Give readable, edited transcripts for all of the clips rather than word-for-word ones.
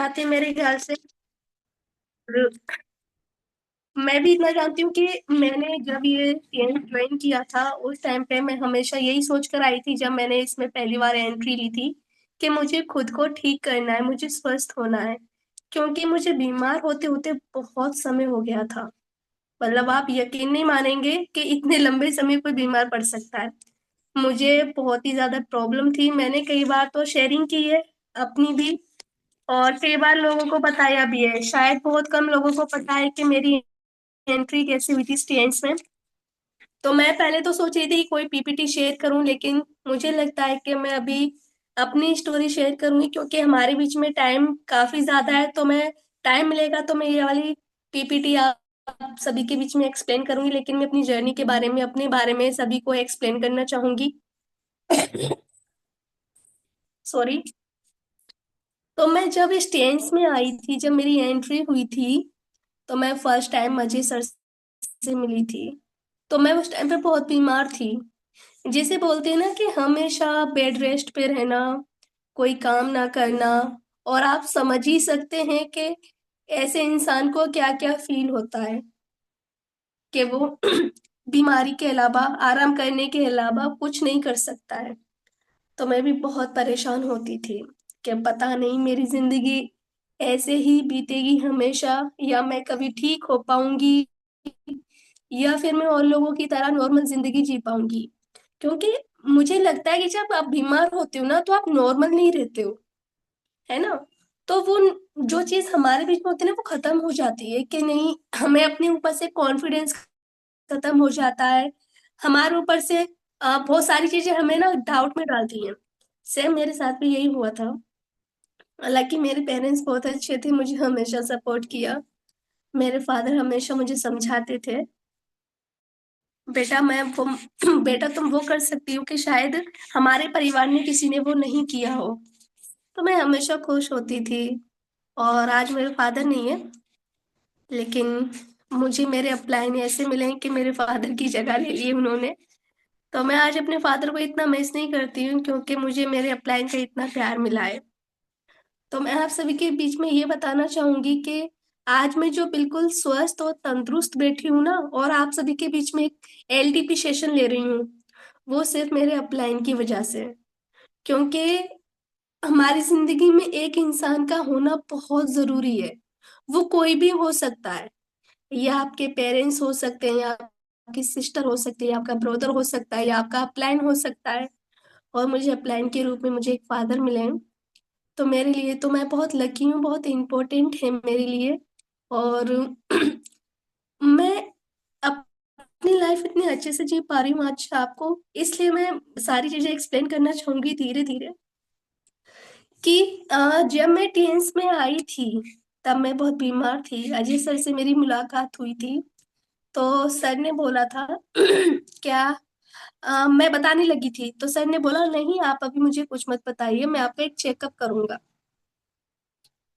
आती है मेरे ख्याल से। और मैं भी इतना जानती हूँ कि मैंने जब ये टेंथ ज्वाइन किया था उस टाइम पे मैं हमेशा यही सोच कर आई थी, जब मैंने इसमें पहली बार एंट्री ली थी, कि मुझे खुद को ठीक करना है, मुझे स्वस्थ होना है। क्योंकि मुझे बीमार होते होते बहुत समय हो गया था। मतलब आप यकीन नहीं मानेंगे कि इतने लंबे समय कोई बीमार पड़ सकता है। मुझे बहुत ही ज्यादा प्रॉब्लम थी, मैंने कई बार तो शेयरिंग की है अपनी भी, और कई बार लोगों को बताया भी है। शायद बहुत कम लोगों को पता है कि मेरी एंट्री कैसी हुई थी स्टेन्स में। तो मैं पहले तो सोच रही थी कि कोई पीपीटी शेयर करूं, लेकिन मुझे लगता है कि मैं अभी अपनी स्टोरी शेयर करूंगी, क्योंकि हमारे बीच में टाइम काफी ज्यादा है। तो मैं टाइम मिलेगा तो मैं ये वाली पीपीटी आप सभी के बीच में एक्सप्लेन करूंगी, लेकिन मैं अपनी जर्नी के बारे में, अपने बारे में सभी को एक्सप्लेन करना चाहूंगी। सॉरी। तो मैं जब स्टेन्स में आई थी, जब मेरी एंट्री हुई थी, तो मैं फर्स्ट टाइम अजय सर से मिली थी। तो मैं उस टाइम पे बहुत बीमार थी। जिसे बोलते हैं ना कि हमेशा बेड रेस्ट पे रहना, कोई काम ना करना। और आप समझ ही सकते हैं कि ऐसे इंसान को क्या क्या फील होता है, कि वो बीमारी के अलावा, आराम करने के अलावा कुछ नहीं कर सकता है। तो मैं भी बहुत परेशान होती थी कि पता नहीं मेरी जिंदगी ऐसे ही बीतेगी हमेशा, या मैं कभी ठीक हो पाऊंगी, या फिर मैं और लोगों की तरह नॉर्मल जिंदगी जी पाऊंगी। क्योंकि मुझे लगता है कि जब आप बीमार होते हो ना, तो आप नॉर्मल नहीं रहते हो, है ना। तो वो जो चीज हमारे बीच में होती है ना, वो खत्म हो जाती है कि नहीं, हमें अपने ऊपर से कॉन्फिडेंस खत्म हो जाता है। हमारे ऊपर से बहुत सारी चीजें हमें ना डाउट में डालती हैं। सेम मेरे साथ भी यही हुआ था। हालांकि मेरे पेरेंट्स बहुत अच्छे थे, मुझे हमेशा सपोर्ट किया। मेरे फादर हमेशा मुझे समझाते थे, बेटा मैं वो बेटा तुम वो कर सकती हो कि शायद हमारे परिवार में किसी ने वो नहीं किया हो। तो मैं हमेशा खुश होती थी। और आज मेरे फादर नहीं है, लेकिन मुझे मेरे अपलाइन ऐसे मिले हैं कि मेरे फादर की जगह ले ली उन्होंने। तो मैं आज अपने फादर को इतना मिस नहीं करती हूँ, क्योंकि मुझे मेरे अपलाइन का इतना प्यार मिला है। तो मैं आप सभी के बीच में ये बताना चाहूंगी कि आज मैं जो बिल्कुल स्वस्थ और तंदुरुस्त बैठी हूँ ना, और आप सभी के बीच में एक एलटीपी सेशन ले रही हूँ, वो सिर्फ मेरे अपलाइन की वजह से है। क्योंकि हमारी जिंदगी में एक इंसान का होना बहुत जरूरी है। वो कोई भी हो सकता है, या आपके पेरेंट्स हो सकते हैं, या आपकी सिस्टर हो सकती है, या आपका ब्रदर हो सकता है, या आपका अपलाइन हो सकता है। और मुझे अपलाइन के रूप में मुझे एक फादर मिले हैं। तो मेरे लिए तो मैं बहुत लकी हूँ, बहुत इम्पोर्टेंट है मेरे लिए। और मैं अपनी लाइफ इतनी अच्छे से जी पा रही हूँ आज आपको, इसलिए मैं सारी चीजें एक्सप्लेन करना चाहूंगी धीरे धीरे। कि जब मैं टेंस में आई थी, तब मैं बहुत बीमार थी। अजय सर से मेरी मुलाकात हुई थी। तो सर ने बोला था क्या, मैं बताने लगी थी तो सर ने बोला, नहीं आप अभी मुझे कुछ मत बताइए, मैं आपका एक चेकअप करूंगा।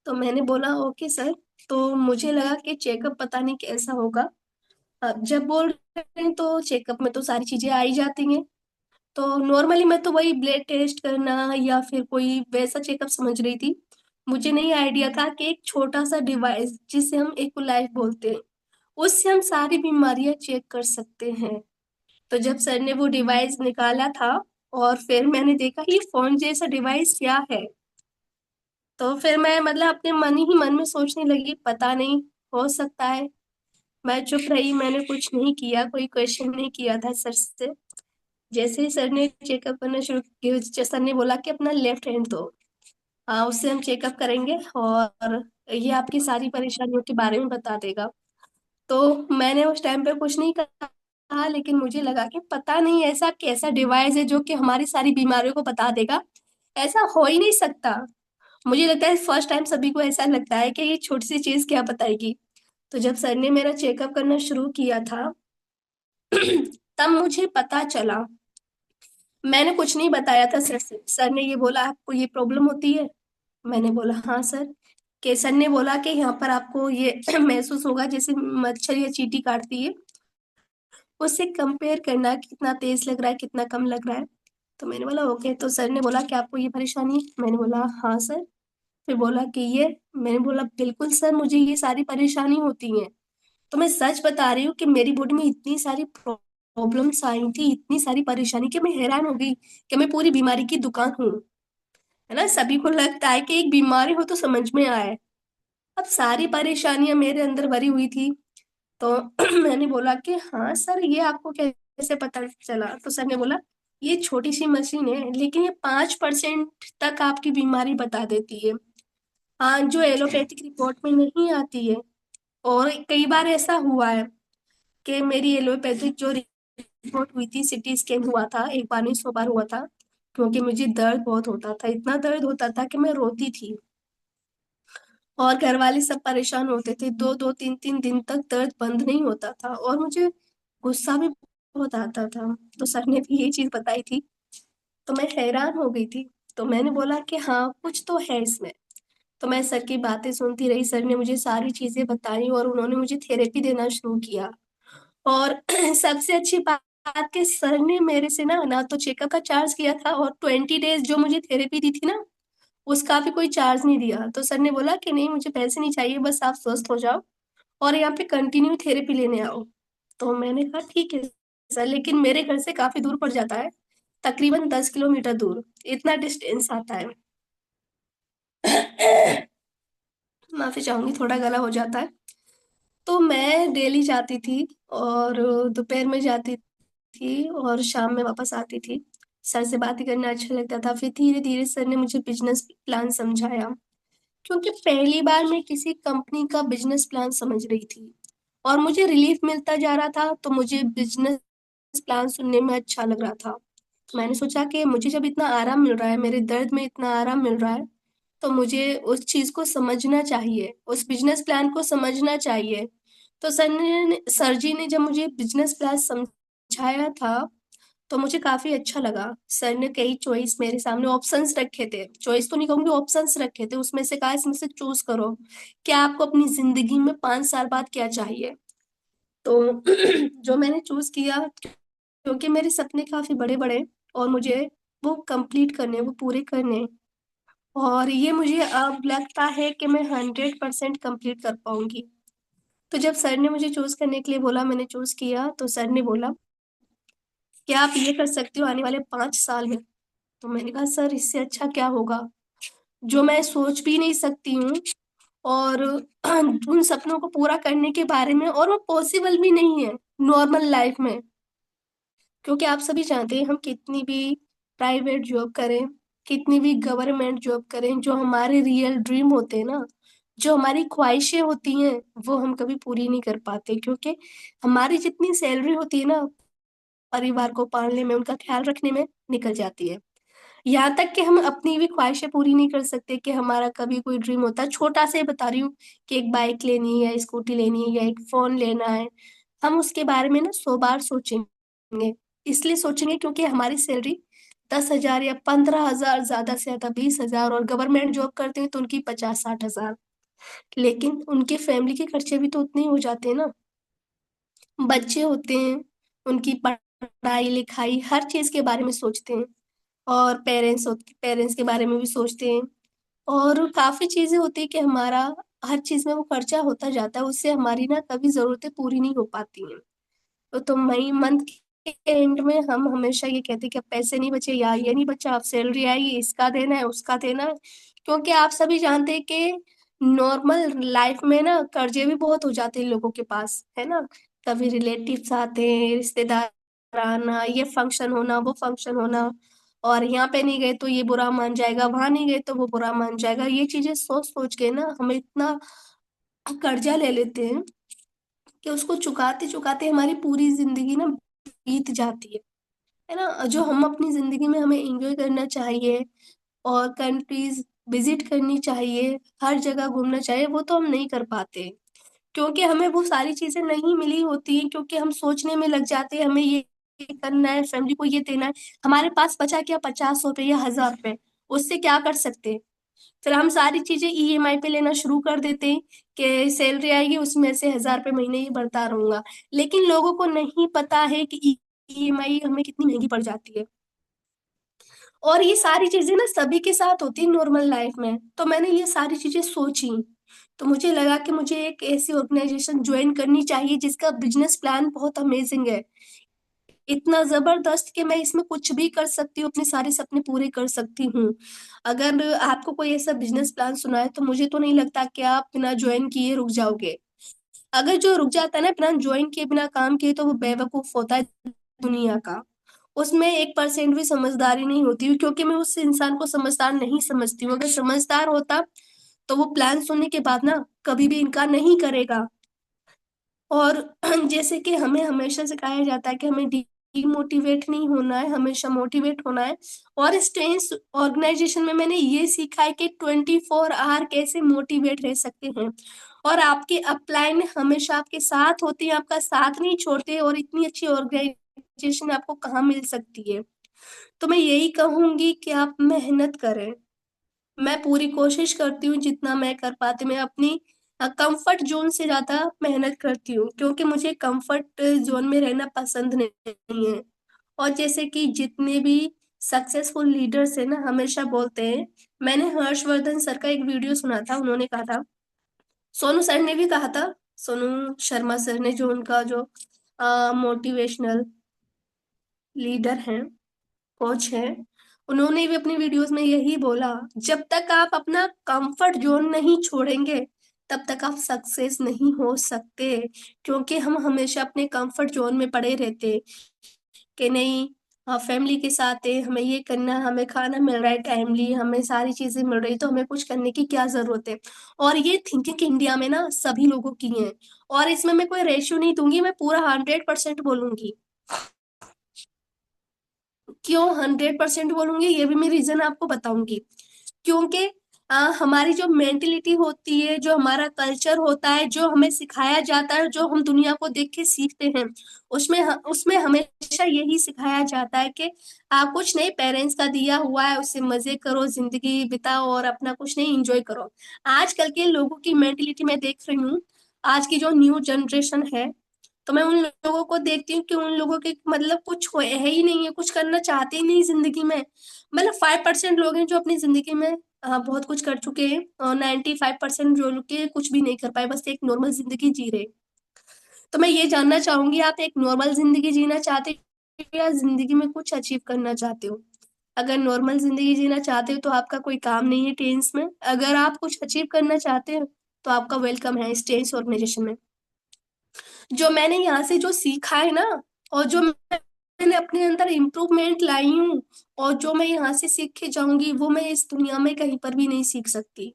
तो मैंने बोला ओके सर। तो मुझे लगा कि चेकअप पता नहीं कैसा होगा। अब जब बोल रहे हैं तो चेकअप में तो सारी चीजें आ ही जाती हैं। तो नॉर्मली मैं तो वही ब्लड टेस्ट करना या फिर कोई वैसा चेकअप समझ रही थी। मुझे नहीं आइडिया था कि एक छोटा सा डिवाइस जिसे हम इकोलाइफ बोलते हैं, उससे हम सारी बीमारियां चेक कर सकते हैं। तो जब सर ने वो डिवाइस निकाला था, और फिर मैंने देखा ये फोन जैसा डिवाइस क्या है, तो फिर मैं मतलब अपने मन ही मन में सोचने लगी, पता नहीं, हो सकता है। मैं चुप रही, मैंने कुछ नहीं किया, कोई क्वेश्चन नहीं किया था सर से। जैसे ही सर ने चेकअप करना शुरू किया, सर ने बोला कि अपना लेफ्ट हैंड दो, उससे हम चेकअप करेंगे, और ये आपकी सारी परेशानियों के बारे में बता देगा। तो मैंने उस टाइम पे कुछ नहीं कहा, लेकिन मुझे लगा कि पता नहीं ऐसा कैसा डिवाइस है जो कि हमारी सारी बीमारियों को बता देगा। ऐसा हो ही नहीं सकता। मुझे लगता है फर्स्ट टाइम सभी को ऐसा लगता है कि ये छोटी सी चीज क्या बताएगी। तो जब सर ने मेरा चेकअप करना शुरू किया था, तब मुझे पता चला। मैंने कुछ नहीं बताया था सर से, सर ने ये बोला आपको ये प्रॉब्लम होती है। मैंने बोला हाँ सर। के सर ने बोला कि यहाँ पर आपको ये महसूस होगा जैसे मच्छर या चींटी काटती है, उससे कंपेयर करना कितना तेज लग रहा है, कितना कम लग रहा है। तो मैंने बोला ओके। तो सर ने बोला कि आपको ये परेशानी है, मैंने बोला हाँ सर। फिर बोला कि ये, मैंने बोला बिल्कुल सर, मुझे ये सारी परेशानी होती है। तो मैं सच बता रही हूँ कि मेरी बॉडी में इतनी सारी प्रॉब्लम्स आई थी, इतनी सारी परेशानी, कि मैं हैरान हो गई कि मैं पूरी बीमारी की दुकान हूँ। है ना, सभी को लगता है कि एक बीमारी हो तो समझ में आए। अब सारी परेशानियां मेरे अंदर भरी हुई थी। तो मैंने बोला कि हाँ सर, ये आपको कैसे पता चला? तो सर ने बोला, ये छोटी सी मशीन है लेकिन ये 5% तक आपकी बीमारी बता देती है। हाँ, जो एलोपैथिक रिपोर्ट में नहीं आती है। और कई बार ऐसा हुआ है कि मेरी एलोपैथिक जो रिपोर्ट हुई थी, सीटी स्कैन हुआ था, एक बार नहीं 100 बार हुआ था। क्योंकि मुझे दर्द बहुत होता था, इतना दर्द होता था कि मैं रोती थी। और घर वाले सब परेशान होते थे, 2-2 3-3 दिन तक दर्द बंद नहीं होता था, और मुझे गुस्सा भी बहुत आता था। तो सर ने भी ये चीज बताई थी, तो मैं हैरान हो गई थी। तो मैंने बोला कि हाँ, कुछ तो है इसमें। तो मैं सर की बातें सुनती रही, सर ने मुझे सारी चीजें बताई और उन्होंने मुझे थेरेपी देना शुरू किया। और सबसे अच्छी बात कि सर ने मेरे से ना ना तो चेकअप का चार्ज किया था, और 20 डेज जो मुझे थेरेपी दी थी ना, उसका भी कोई चार्ज नहीं दिया। तो सर ने बोला कि नहीं, मुझे पैसे नहीं चाहिए, बस आप स्वस्थ हो जाओ और यहाँ पे कंटिन्यू थेरेपी लेने आओ। तो मैंने कहा ठीक है सर, लेकिन मेरे घर से काफी दूर पड़ जाता है, तकरीबन 10 किलोमीटर दूर, इतना डिस्टेंस आता है। माफी चाहूंगी, थोड़ा गला हो जाता है। तो मैं डेली जाती थी, और दोपहर में जाती थी और शाम में वापस आती थी। सर से बातें करना अच्छा लगता था। फिर धीरे धीरे सर ने मुझे बिजनेस प्लान समझाया, क्योंकि पहली बार मैं किसी कंपनी का बिजनेस प्लान समझ रही थी और मुझे रिलीफ मिलता जा रहा था, तो मुझे बिजनेस प्लान सुनने में अच्छा लग रहा था। मैंने सोचा कि मुझे जब इतना आराम मिल रहा है, मेरे दर्द में इतना आराम मिल रहा है, तो मुझे उस चीज को समझना चाहिए, उस बिजनेस प्लान को समझना चाहिए। तो सर जी ने जब मुझे बिजनेस प्लान समझाया था, तो मुझे काफी अच्छा लगा। सर ने कई चॉइस मेरे सामने ऑप्शंस रखे थे, चॉइस तो नहीं कहूंगी, ऑप्शंस रखे थे, उसमें से कहा इसमें से चूज करो कि आपको अपनी जिंदगी में 5 साल बाद क्या चाहिए। तो जो मैंने चूज किया, क्योंकि मेरे सपने काफी बड़े बड़े और मुझे वो कंप्लीट करने, वो पूरे करने। और ये मुझे अब लगता है कि मैं 100% कंप्लीट कर पाऊंगी। तो जब सर ने मुझे चूज करने के लिए बोला, मैंने चूज किया, तो सर ने बोला कि आप ये कर सकती हो आने वाले 5 साल में। तो मैंने कहा सर, इससे अच्छा क्या होगा जो मैं सोच भी नहीं सकती हूँ, और उन सपनों को पूरा करने के बारे में, और वो पॉसिबल भी नहीं है नॉर्मल लाइफ में। क्योंकि आप सभी जानते हैं, हम कितनी भी प्राइवेट जॉब करें, कितनी भी गवर्नमेंट जॉब करें, जो हमारे रियल ड्रीम होते हैं ना, जो हमारी ख्वाहिशें होती हैं, वो हम कभी पूरी नहीं कर पाते। क्योंकि हमारी जितनी सैलरी होती है ना, परिवार को पालने में, उनका ख्याल रखने में निकल जाती है। यहाँ तक कि हम अपनी भी ख्वाहिशें पूरी नहीं कर सकते। कि हमारा कभी कोई ड्रीम होता है, छोटा से बता रही हूँ, कि एक बाइक लेनी है या स्कूटी लेनी है या एक फोन लेना है, हम उसके बारे में ना 100 बार सोचेंगे। इसलिए सोचेंगे क्योंकि हमारी सैलरी 10,000 या 15,000, ज्यादा से ज्यादा 20,000, और गवर्नमेंट जॉब करते हैं तो उनकी 50-60 हजार। लेकिन उनके फैमिली के खर्चे भी तो उतने ही हो जाते हैं ना। बच्चे होते हैं, उनकी पढ़ाई लिखाई, हर चीज के बारे में सोचते हैं। और पेरेंट्स के बारे में भी सोचते हैं। और काफी चीजें होती है कि हमारा हर चीज में वो खर्चा होता जाता है, उससे हमारी ना कभी जरूरतें पूरी नहीं हो पाती हैं। तो मई मंथ के एंड में हम हमेशा ये कहते हैं कि अब पैसे नहीं बचे या ये नहीं बचा, अब सैलरी आई, इसका देना है, उसका देना है। क्योंकि आप सभी जानते हैं कि नॉर्मल लाइफ में ना कर्जे भी बहुत हो जाते हैं लोगों के पास, है ना। कभी रिलेटिव्स आते हैं, रिश्तेदार आना, ये फंक्शन होना, वो फंक्शन होना, और यहाँ पे नहीं गए तो ये बुरा मान जाएगा, वहां नहीं गए तो वो बुरा मान जाएगा। ये चीजें सोच सोच के ना हम इतना कर्जा ले लेते हैं कि उसको चुकाते चुकाते हमारी पूरी जिंदगी ना बीत जाती है ना। जो हम अपनी जिंदगी में, हमें एंजॉय करना चाहिए और कंट्रीज विजिट करनी चाहिए, हर जगह घूमना चाहिए, वो तो हम नहीं कर पाते। क्योंकि हमें वो सारी चीजें नहीं मिली होती हैं, क्योंकि हम सोचने में लग जाते हैं हमें ये करना है, फैमिली को ये देना है। हमारे पास बचा क्या, 50 रुपए या 1,000 रुपए, उससे क्या कर सकते हैं? फिर हम सारी चीजें ईएमआई पे लेना शुरू कर देते हैं कि सैलरी आएगी उसमें से 1,000 रुपए महीने ही भरता रहूंगा। लेकिन लोगों को नहीं पता है कि ईएमआई हमें कितनी महंगी पड़ जाती है। और ये सारी चीजें ना सभी के साथ होती है नॉर्मल लाइफ में, तो मैंने ये सारी चीजें सोची। तो मुझे लगा कि मुझे एक ऐसी ऑर्गेनाइजेशन ज्वाइन करनी चाहिए जिसका बिजनेस प्लान बहुत अमेजिंग है, इतना जबरदस्त कि मैं इसमें कुछ भी कर सकती हूँ, अपने सारे सपने पूरे कर सकती हूँ। अगर आपको कोई ऐसा बिजनेस प्लान सुना है तो मुझे तो नहीं लगता कि आप बिना ज्वाइन किए रुक जाओगे। अगर जो रुक जाता है ना बिना ज्वाइन किए बिना काम किए, तो वो बेवकूफ होता है दुनिया का। उसमें 1% भी समझदारी नहीं होती, क्योंकि मैं उस इंसान को समझदार नहीं समझती हूँ। अगर समझदार होता तो वो प्लान सुनने के बाद ना कभी भी इनकार नहीं करेगा। और जैसे कि हमें हमेशा सिखाया जाता है कि हमें डिमोटिवेट नहीं होना है, हमेशा मोटिवेट होना है। और स्ट्रेंथ ऑर्गेनाइजेशन में मैंने ये सीखा है कि 24 आवर कैसे मोटिवेट रह सकते हैं। और आपके अपलाइन हमेशा आपके साथ होते हैं, आपका साथ नहीं छोड़ते, और इतनी अच्छी ऑर्गेनाइजेशन आपको कहाँ मिल सकती है। तो मैं यही कहूंगी कि आप मेहनत करें। मैं पूरी कोशिश करती हूँ जितना मैं कर पाती, मैं अपनी कंफर्ट जोन से ज्यादा मेहनत करती हूँ, क्योंकि मुझे कंफर्ट जोन में रहना पसंद नहीं है। और जैसे कि जितने भी सक्सेसफुल लीडर्स है ना हमेशा बोलते हैं, मैंने हर्षवर्धन सर का एक वीडियो सुना था, उन्होंने कहा था, सोनू सर ने भी कहा था, सोनू शर्मा सर ने, जो उनका जो मोटिवेशनल लीडर हैं, कोच है, उन्होंने भी अपनी वीडियोस में यही बोला, जब तक आप अपना कंफर्ट जोन नहीं छोड़ेंगे तब तक आप सक्सेस नहीं हो सकते। क्योंकि हम हमेशा अपने कंफर्ट जोन में पड़े रहते कि नहीं, फैमिली के साथ है, हमें ये करना, हमें खाना मिल रहा है टाइमली, हमें सारी चीजें मिल रही, तो हमें कुछ करने की क्या जरूरत है। और ये थिंकिंग इंडिया में ना सभी लोगों की है। और इसमें मैं कोई रेशियो नहीं दूंगी, मैं पूरा 100% बोलूंगी। क्यों 100% बोलूंगी, ये भी मैं रीजन आपको बताऊंगी। क्योंकि हमारी जो मेंटेलिटी होती है, जो हमारा कल्चर होता है, जो हमें सिखाया जाता है, जो हम दुनिया को देख के सीखते हैं, उसमें हमेशा यही सिखाया जाता है कि कुछ नहीं, पेरेंट्स का दिया हुआ है, उससे मजे करो, जिंदगी बिताओ, और अपना कुछ नहीं एंजॉय करो। आजकल के लोगों की मेंटेलिटी मैं देख रही हूँ, आज की जो न्यू जनरेशन है, तो मैं उन लोगों को देखती हूँ कि उन लोगों के मतलब कुछ है ही नहीं है, कुछ करना चाहते ही नहीं जिंदगी में। मतलब 5% लोग हैं जो अपनी जिंदगी में बहुत कुछ कर चुके हैं, और 95% जो लोग के कुछ भी नहीं कर पाए, बस एक नॉर्मल जिंदगी जी रहे। तो मैं ये जानना चाहूंगी, आप एक नॉर्मल जिंदगी जीना चाहते हो या जिंदगी में कुछ अचीव करना चाहते हो। अगर नॉर्मल जिंदगी जीना चाहते हो तो आपका कोई काम नहीं है टेंस में। अगर आप कुछ अचीव करना चाहते हो तो आपका वेलकम है इस टेंस ऑर्गेनाइजेशन में। जो मैंने यहाँ से जो सीखा है ना, और जो मैंने अपने अंदर इम्प्रूवमेंट लाई हूँ, और जो मैं यहाँ से सीख के जाऊंगी, वो मैं इस दुनिया में कहीं पर भी नहीं सीख सकती।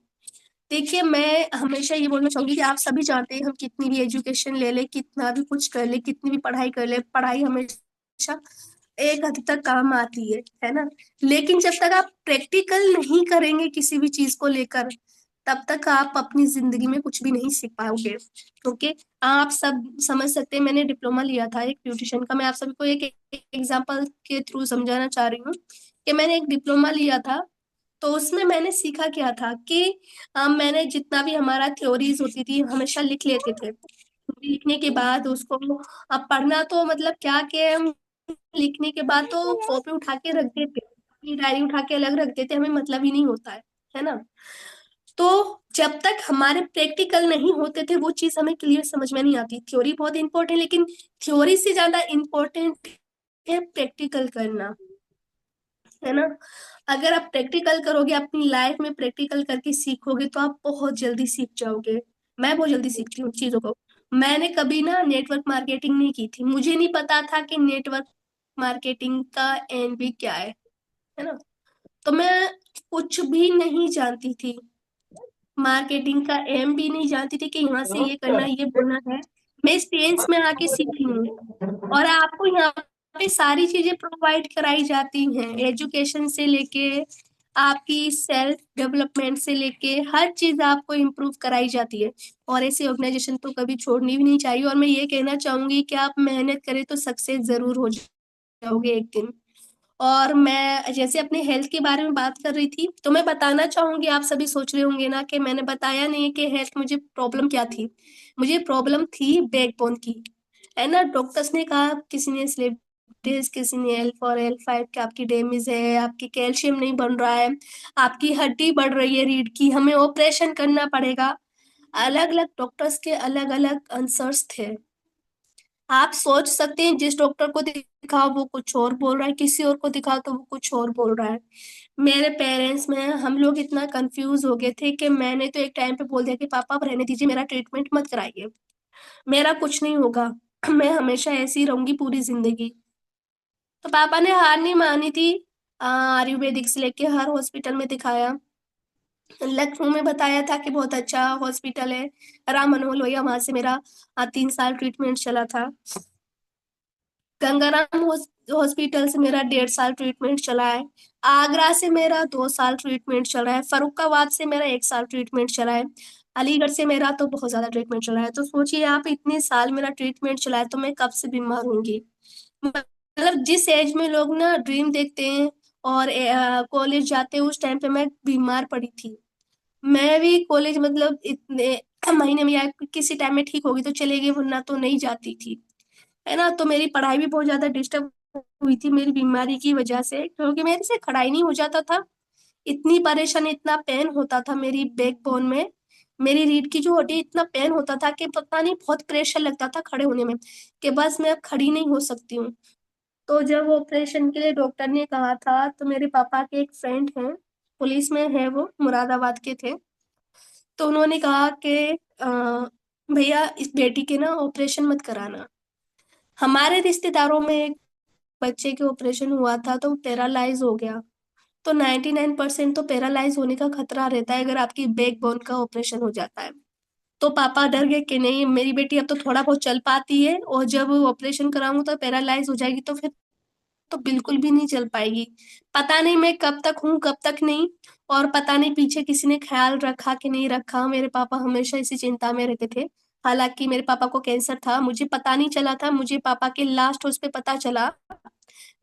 देखिए, मैं हमेशा ये बोलना चाहूंगी कि आप सभी जानते हैं, हम कितनी भी एजुकेशन ले ले, कितना भी कुछ कर ले, कितनी भी पढ़ाई कर ले, पढ़ाई हमेशा एक हद तक काम आती है ना। लेकिन जब तक आप प्रैक्टिकल नहीं करेंगे किसी भी चीज को लेकर, तब तक आप अपनी जिंदगी में कुछ भी नहीं सीख पाओगे। क्योंकि आप सब समझ सकते हैं, मैंने डिप्लोमा लिया था एक ब्यूटिशियन का। मैं आप सभी को एक एग्जांपल के थ्रू समझाना चाह रही हूँ कि मैंने एक डिप्लोमा लिया था। तो उसमें मैंने सीखा क्या था कि मैंने जितना भी हमारा थ्योरीज होती थी हमेशा लिख लेते थे। लिखने के बाद उसको अब पढ़ना तो मतलब क्या कि हम लिखने के बाद तो कॉपी उठा के रख देते, अपनी डायरी उठा के अलग रख देते, हमें मतलब ही नहीं होता है ना। तो जब तक हमारे प्रैक्टिकल नहीं होते थे वो चीज हमें क्लियर समझ में नहीं आती। थ्योरी बहुत इंपॉर्टेंट, लेकिन थ्योरी से ज्यादा इंपॉर्टेंट है प्रैक्टिकल करना, है ना। अगर आप प्रैक्टिकल करोगे, अपनी लाइफ में प्रैक्टिकल करके सीखोगे, तो आप बहुत जल्दी सीख जाओगे। मैं बहुत जल्दी सीखती हूँ चीजों को। मैंने कभी ना नेटवर्क मार्केटिंग नहीं की थी, मुझे नहीं पता था कि नेटवर्क मार्केटिंग का एनपी क्या है ना। तो मैं कुछ भी नहीं जानती थी, मार्केटिंग का एम भी नहीं जानती थी कि यहाँ से ये करना, ये बोलना है। मैं इस टेंस में आके सीखी हूँ। और आपको यहाँ पे सारी चीजें प्रोवाइड कराई जाती हैं, एजुकेशन से लेके आपकी सेल्फ डेवलपमेंट से लेके हर चीज आपको इम्प्रूव कराई जाती है। और ऐसी ऑर्गेनाइजेशन तो कभी छोड़नी भी नहीं चाहिए। और मैं ये कहना चाहूंगी कि आप मेहनत करें तो सक्सेस जरूर हो जाओगे एक दिन। और मैं जैसे अपने हेल्थ के बारे में बात कर रही थी, तो मैं बताना चाहूंगी, आप सभी सोच रहे होंगे ना कि मैंने बताया नहीं कि हेल्थ मुझे प्रॉब्लम क्या थी। मुझे प्रॉब्लम थी बैकबोन की, है ना। डॉक्टर्स ने कहा, किसी ने डेज, किसी ने L4 L5 की आपकी डेमिज है, आपकी कैल्शियम नहीं बन रहा है, आपकी हड्डी बढ़ रही है रीढ़ की, हमें ऑपरेशन करना पड़ेगा। अलग अलग डॉक्टर्स के अलग अलग आंसर्स थे। आप सोच सकते हैं जिस डॉक्टर को दिखाओ वो कुछ और बोल रहा है, किसी और को दिखाओ तो वो कुछ और बोल रहा है। मेरे पेरेंट्स में हम लोग इतना कंफ्यूज हो गए थे कि मैंने तो एक टाइम पे बोल दिया कि पापा अब रहने दीजिए, मेरा ट्रीटमेंट मत कराइए, मेरा कुछ नहीं होगा, मैं हमेशा ऐसी रहूंगी पूरी जिंदगी। तो पापा ने हार नहीं मानी थी। आयुर्वेदिक से लेके हर हॉस्पिटल में दिखाया। लखनऊ में बताया था कि बहुत अच्छा हॉस्पिटल है, राम मनोहर लोहिया, वहां से मेरा 3 साल ट्रीटमेंट चला था। गंगाराम हॉस्पिटल से मेरा 1.5 साल ट्रीटमेंट चला है। आगरा से मेरा 2 साल ट्रीटमेंट चल रहा है। फरुखाबाद से मेरा 1 साल ट्रीटमेंट चला है। अलीगढ़ से मेरा तो बहुत ज्यादा ट्रीटमेंट चला है। तो सोचिए आप, इतने साल मेरा ट्रीटमेंट चला है तो मैं कब से बीमार होंगी। मतलब जिस एज में लोग ना ड्रीम देखते हैं और कॉलेज जाते हैं, उस टाइम पे मैं बीमार पड़ी थी। मैं भी कॉलेज मतलब इतने महीने में या किसी टाइम में ठीक होगी तो चलेगी, वरना तो नहीं जाती थी। है ना। तो मेरी पढ़ाई भी बहुत ज्यादा डिस्टर्ब हुई थी मेरी बीमारी की वजह से, क्योंकि मेरे से खड़ा ही नहीं हो जाता था। इतनी परेशान, इतना पेन होता था मेरी बैकबोन में, मेरी रीढ़ की जो हड्डी, इतना पेन होता था कि पता नहीं, बहुत प्रेशर लगता था खड़े होने में, कि बस मैं अब खड़ी नहीं हो सकती हूँ। तो जब ऑपरेशन के लिए डॉक्टर ने कहा था, तो मेरे पापा के एक फ्रेंड हैं, पुलिस में है, वो मुरादाबाद के थे। तो उन्होंने कहा कि अ, भैया इस बेटी के ना ऑपरेशन मत कराना। हमारे रिश्तेदारों में एक बच्चे के ऑपरेशन हुआ था तो पैरालाइज हो गया। तो 99% तो पैरालाइज होने का खतरा रहता है अगर आपकी बैकबोन का ऑपरेशन हो जाता है। तो पापा डर गए कि नहीं, मेरी बेटी अब तो थोड़ा बहुत चल पाती है, और जब ऑपरेशन कराऊंगा तो पैरालाइज हो जाएगी, तो फिर तो बिल्कुल भी नहीं चल पाएगी। पता नहीं मैं कब तक हूँ कब तक नहीं। और पता नहीं पीछे किसी ने ख्याल रखा कि नहीं रखा, मेरे पापा हमेशा इसी चिंता में रहते थे। हालांकि मेरे पापा को कैंसर था, मुझे पता नहीं चला था, मुझे पापा के लास्ट उस पे पता चला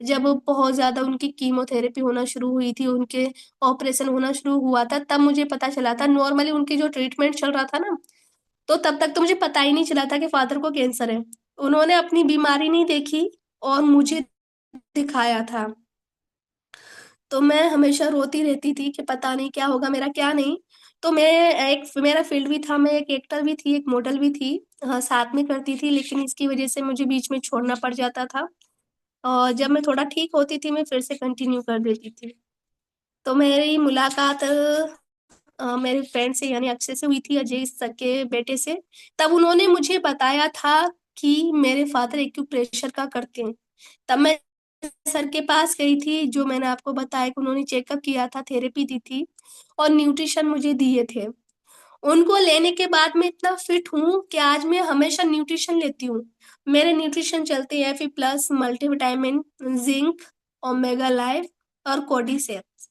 जब बहुत ज्यादा उनकी कीमोथेरेपी होना शुरू हुई थी, उनके ऑपरेशन होना शुरू हुआ था, तब मुझे पता चला था। नॉर्मली उनकी जो ट्रीटमेंट चल रहा था ना, तो तब तक तो मुझे पता ही नहीं चला था कि फादर को कैंसर है। उन्होंने अपनी बीमारी नहीं देखी और मुझे दिखाया था। तो मैं हमेशा रोती रहती थी कि पता नहीं क्या होगा मेरा, क्या नहीं। तो मैं, एक मेरा फील्ड भी था, मैं एक एक्टर भी थी, एक मॉडल भी थी। हाँ, साथ में करती थी, लेकिन इसकी वजह से मुझे बीच में छोड़ना पड़ जाता था। और जब मैं थोड़ा ठीक होती थी, मैं फिर से कंटिन्यू कर देती थी। तो मेरी मुलाकात मेरे फ्रेंड से यानी अक्षय से हुई थी, अजय सर के बेटे से। तब उन्होंने मुझे बताया था कि मेरे फादर एक्यूप्रेशर का करते हैं। तब मैं सर के पास गई थी, जो मैंने आपको बताया कि उन्होंने चेकअप किया था, थेरेपी दी थी और न्यूट्रिशन मुझे दिए थे। उनको लेने के बाद मैं इतना फिट हूँ कि आज मैं हमेशा न्यूट्रिशन लेती हूँ। मेरे न्यूट्रिशन चलते हैं Fe+, multivitamin, zinc, omega life और कोर्डिसेप्स।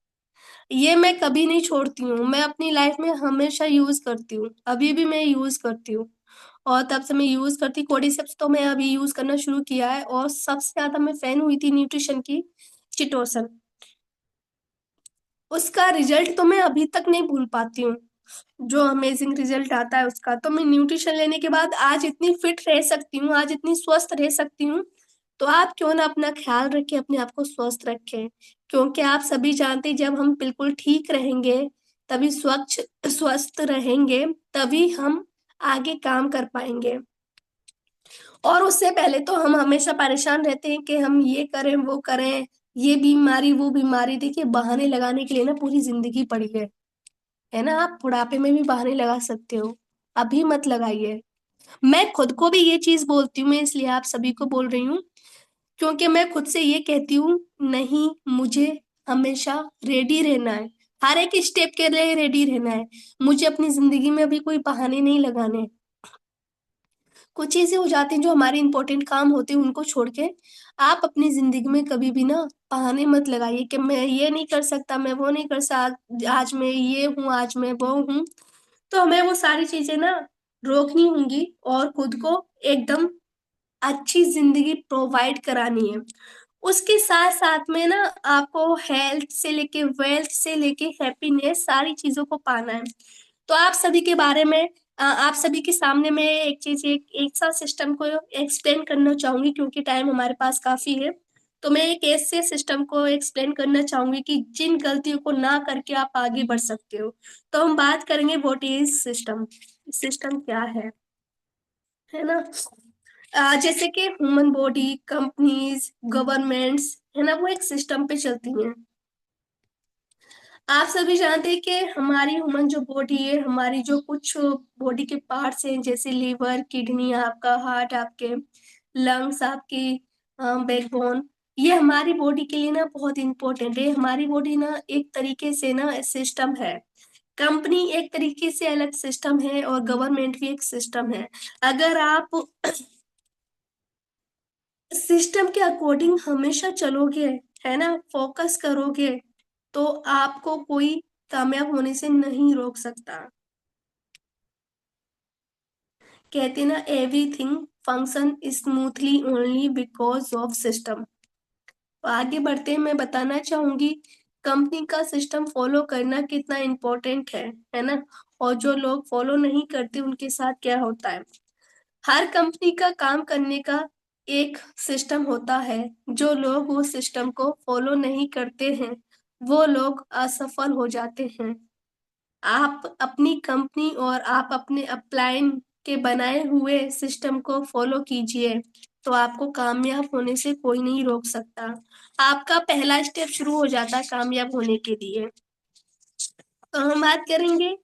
ये मैं कभी नहीं छोड़ती हूँ, मैं अपनी लाइफ में हमेशा यूज करती हूँ, अभी भी मैं यूज करती हूँ। और तब से मैं यूज करती, कोर्डिसेप्स तो मैं अभी यूज करना शुरू किया है। और सबसे ज्यादा मैं फैन हुई थी न्यूट्रिशन की, चिटोसन। उसका रिजल्ट तो मैं अभी तक नहीं भूल पाती हूँ, जो अमेजिंग रिजल्ट आता है उसका। तो मैं न्यूट्रिशन लेने के बाद आज इतनी फिट रह सकती हूँ, आज इतनी स्वस्थ रह सकती हूँ। तो आप क्यों ना अपना ख्याल रखें, अपने आप को स्वस्थ रखें। क्योंकि आप सभी जानते हैं, जब हम बिल्कुल ठीक रहेंगे, तभी स्वच्छ स्वस्थ रहेंगे, तभी हम आगे काम कर पाएंगे। और उससे पहले तो हम हमेशा परेशान रहते हैं कि हम ये करें वो करें, ये बीमारी वो बीमारी। देखिए, बहाने लगाने के लिए ना पूरी जिंदगी पड़ी है ना। आप बुढ़ापे में भी बहाने लगा सकते हो, अभी मत लगाइए। मैं खुद को भी ये चीज बोलती हूँ, मैं इसलिए आप सभी को बोल रही हूँ, क्योंकि मैं खुद से ये कहती हूँ, नहीं, मुझे हमेशा रेडी रहना है, हर एक स्टेप के लिए रेडी रहना है। मुझे अपनी जिंदगी में अभी कोई बहाने नहीं लगाने। कुछ चीजें हो जाती हैं जो हमारे इंपॉर्टेंट काम होते हैं, उनको छोड़ के आप अपनी जिंदगी में कभी भी ना बहाने मत लगाइए कि मैं ये नहीं कर सकता, मैं वो नहीं कर सकता, आज मैं ये हूँ, आज मैं वो हूँ। तो हमें वो सारी चीजें ना रोकनी होंगी और खुद को एकदम अच्छी जिंदगी प्रोवाइड करानी है। उसके साथ साथ में ना आपको हेल्थ से लेके वेल्थ से लेके हैप्पीनेस, सारी चीजों को पाना है। तो आप सभी के बारे में आप सभी के सामने मैं एक चीज, एक सा सिस्टम को एक्सप्लेन करना चाहूंगी, क्योंकि टाइम हमारे पास काफी है। तो मैं एक ऐसे सिस्टम को एक्सप्लेन करना चाहूंगी कि जिन गलतियों को ना करके आप आगे बढ़ सकते हो। तो हम बात करेंगे व्हाट इज सिस्टम। सिस्टम क्या है ना। जैसे कि ह्यूमन बॉडी, कंपनीज, गवर्नमेंट्स, है ना, वो एक सिस्टम पे चलती हैं। आप सभी जानते हैं कि हमारी ह्यूमन जो बॉडी है, हमारी जो कुछ बॉडी के पार्ट्स हैं, जैसे लीवर, किडनी, आपका हार्ट, आपके लंग्स, आपकी बैकबोन, ये हमारी बॉडी के लिए ना बहुत इंपॉर्टेंट है। हमारी बॉडी ना एक तरीके से ना सिस्टम है। कंपनी एक तरीके से अलग सिस्टम है और गवर्नमेंट भी एक सिस्टम है। अगर आप सिस्टम के अकॉर्डिंग हमेशा चलोगे, है ना, फोकस करोगे, तो आपको कोई कामयाब होने से नहीं रोक सकता। कहते ना, everything function smoothly only because of system. तो आगे बढ़ते हैं, मैं बताना चाहूंगी कंपनी का सिस्टम फॉलो करना कितना इम्पोर्टेंट है ना, और जो लोग फॉलो नहीं करते उनके साथ क्या होता है। हर कंपनी का काम करने का एक सिस्टम होता है। जो लोग वो सिस्टम को फॉलो नहीं करते हैं, वो लोग असफल हो जाते हैं। आप अपनी कंपनी और आप अपने अपलाइन के बनाए हुए सिस्टम को फॉलो कीजिए, तो आपको कामयाब होने से कोई नहीं रोक सकता। आपका पहला स्टेप शुरू हो जाता है कामयाब होने के लिए। तो हम बात करेंगे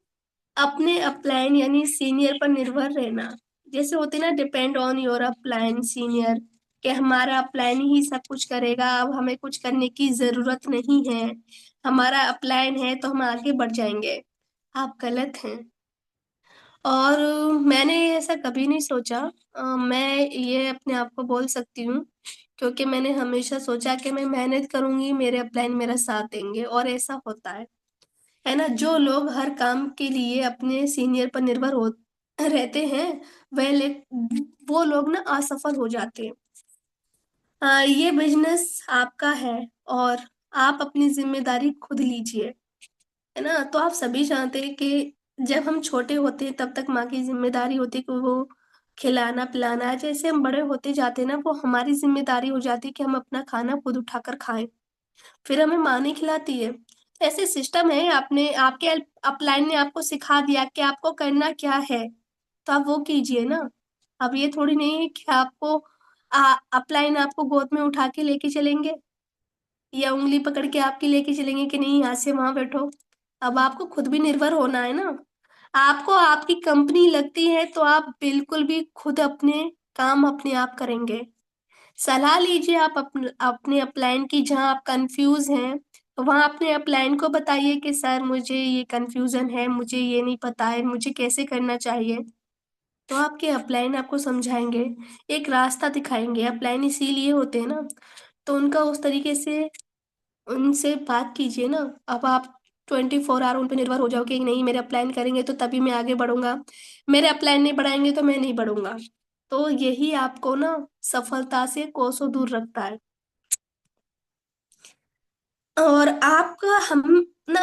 अपने अपलाइन यानी सीनियर पर निर्भर रहना। जैसे होते ना, depend on your upline senior, कि हमारा अपलाइन ही सब कुछ करेगा, अब हमें कुछ करने की जरूरत नहीं है, हमारा अपलाइन है तो हम आगे बढ़ जाएंगे। आप गलत हैं। और मैंने ऐसा कभी नहीं सोचा। मैं ये अपने आप को बोल सकती हूँ, क्योंकि मैंने हमेशा सोचा कि मैं मेहनत करूंगी, मेरे अपलाइन मेरा साथ देंगे, और ऐसा होता है ना। जो लोग हर काम के लिए अपने सीनियर पर निर्भर हो रहते हैं, वह वो लोग ना असफल हो जाते हैं। ये बिजनेस आपका है, और आप अपनी जिम्मेदारी खुद लीजिए, है ना। तो आप सभी जानते हैं कि जब हम छोटे होते हैं तब तक माँ की जिम्मेदारी होती है कि वो खिलाना पिलाना। जैसे हम बड़े होते जाते हैं ना, वो हमारी जिम्मेदारी हो जाती है कि हम अपना खाना खुद उठाकर खाएं। फिर हमें माँ नहीं खिलाती है। तो ऐसे सिस्टम है, आपने आपके अपलाइन ने आपको सिखा दिया कि आपको करना क्या है, तो आप वो कीजिए ना। अब ये थोड़ी नहीं है कि आपको अपलाइन आपको गोद में उठा के लेके चलेंगे, या उंगली पकड़ के आपकी लेके चलेंगे कि नहीं यहाँ से वहां बैठो। अब आपको खुद भी निर्भर होना है ना। आपको आपकी कंपनी लगती है तो आप बिल्कुल भी खुद अपने काम अपने आप करेंगे। सलाह लीजिए आप अपने अपलाइन की। जहां आप कंफ्यूज हैं, तो वहां अपने अपलाइन को बताइए कि सर मुझे ये कंफ्यूजन है, मुझे ये नहीं पता है, मुझे कैसे करना चाहिए। तो आपके अपलाइन आपको समझाएंगे, एक रास्ता दिखाएंगे। अपलाइन इसीलिए होते हैं ना, तो उनका उस तरीके से उनसे बात कीजिए ना। अब आप 24 आवर उन पर निर्भर हो जाओगे कि नहीं मेरे अपलाइन करेंगे तो तभी मैं आगे बढ़ूंगा, मेरे अपलाइन नहीं बढ़ाएंगे तो मैं नहीं बढ़ूंगा, तो यही आपको ना सफलता से कोसों दूर रखता है। और आपका हम ना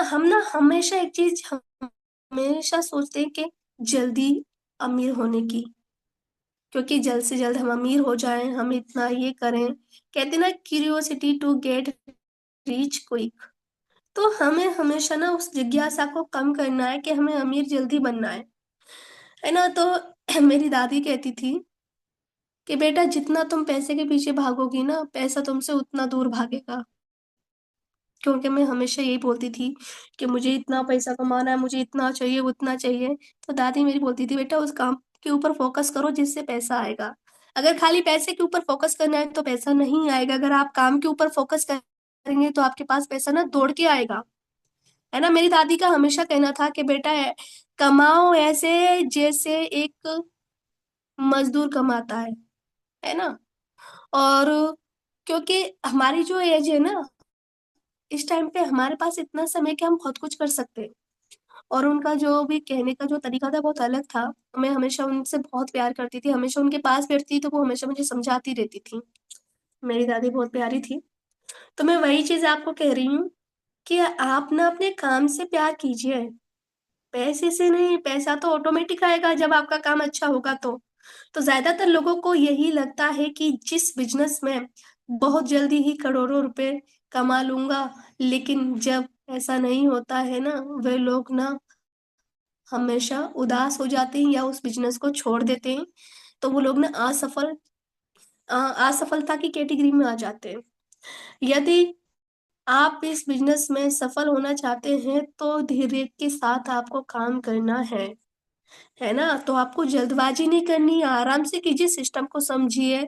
हमेशा एक चीज हमेशा सोचते हैं कि जल्दी अमीर होने की, क्योंकि जल्द से जल्द हम अमीर हो जाएं, हम इतना ये करें। कहते ना, curiosity to get rich quick. तो हमें हमेशा ना उस जिज्ञासा को कम करना है कि हमें अमीर जल्दी बनना है ना। तो मेरी दादी कहती थी कि बेटा जितना तुम पैसे के पीछे भागोगी ना, पैसा तुमसे उतना दूर भागेगा। क्योंकि मैं हमेशा यही बोलती थी कि मुझे इतना पैसा कमाना है, मुझे इतना चाहिए उतना चाहिए। तो दादी मेरी बोलती थी बेटा उस काम के ऊपर फोकस करो जिससे पैसा आएगा। अगर खाली पैसे के ऊपर फोकस करना है तो पैसा नहीं आएगा। अगर आप काम के ऊपर फोकस करेंगे तो आपके पास पैसा ना दौड़ के आएगा, है ना। मेरी दादी का हमेशा कहना था कि बेटा कमाओ ऐसे जैसे एक मजदूर कमाता है ना। और क्योंकि हमारी जो एज है ना, इस टाइम पे हमारे पास इतना समय कि हम बहुत कुछ कर सकते हैं। और उनका जो भी कहने का जो तरीका था बहुत अलग था। मैं हमेशा उनसे बहुत प्यार करती थी, हमेशा उनके पास बैठती तो वो हमेशा मुझे समझाती रहती थी। मेरी दादी बहुत प्यारी थी। तो मैं वही चीज आपको कह रही हूँ कि आप ना अपने काम से प्यार कीजिए, पैसे से नहीं। पैसा तो ऑटोमेटिक आएगा जब आपका काम अच्छा होगा तो ज्यादातर लोगों को यही लगता है कि जिस बिजनेस में बहुत जल्दी ही करोड़ों रुपए कमा लूंगा। लेकिन जब ऐसा नहीं होता है ना, वे लोग ना हमेशा उदास हो जाते हैं या उस बिजनेस को छोड़ देते हैं। तो वो लोग ना असफलता की कैटेगरी में आ जाते हैं। यदि आप इस बिजनेस में सफल होना चाहते हैं तो धीरे के साथ आपको काम करना है ना। तो आपको जल्दबाजी नहीं करनी है, आराम से कीजिए, सिस्टम को समझिए,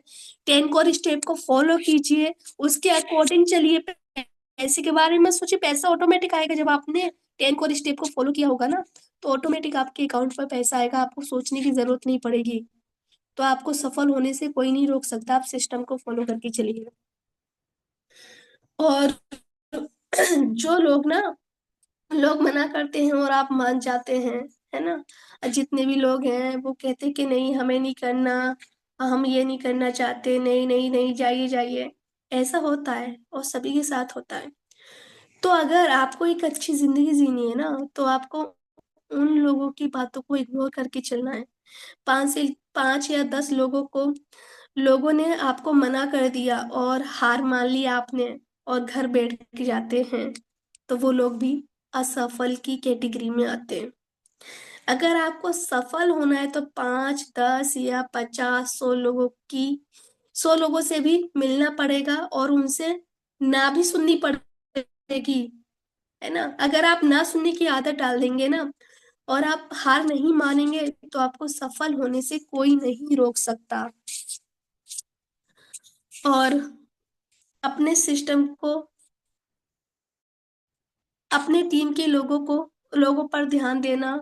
10 कोर स्टेप को फॉलो कीजिए, उसके अकॉर्डिंग चलिए। पैसे के बारे में सोचिए, पैसा ऑटोमेटिक आएगा जब आपने 10 कोर स्टेप को फॉलो किया होगा ना। तो ऑटोमेटिक आपके अकाउंट पर पैसा आएगा, आपको सोचने की जरूरत नहीं पड़ेगी। तो आपको सफल होने से कोई नहीं रोक सकता, आप सिस्टम को फॉलो करके चलिए। और जो लोग मना करते हैं और आप मान जाते हैं, है ना। जितने भी लोग हैं वो कहते हैं कि नहीं हमें नहीं करना, हम ये नहीं करना चाहते, नहीं नहीं नहीं, जाइए जाइए। ऐसा होता है और सभी के साथ होता है। तो अगर आपको एक अच्छी जिंदगी जीनी है ना, तो आपको उन लोगों की बातों को इग्नोर करके चलना है। 5 या 10 लोगों ने आपको मना कर दिया और हार मान ली आपने और घर बैठ के जाते हैं, तो वो लोग भी असफल की कैटेगरी में आते हैं। अगर आपको सफल होना है तो 5, 10 या 50, 100 लोगों से भी मिलना पड़ेगा और उनसे ना भी सुननी पड़ेगी, है ना। अगर आप ना सुनने की आदत डाल देंगे ना और आप हार नहीं मानेंगे, तो आपको सफल होने से कोई नहीं रोक सकता। और अपने सिस्टम को, अपने टीम के लोगों पर ध्यान देना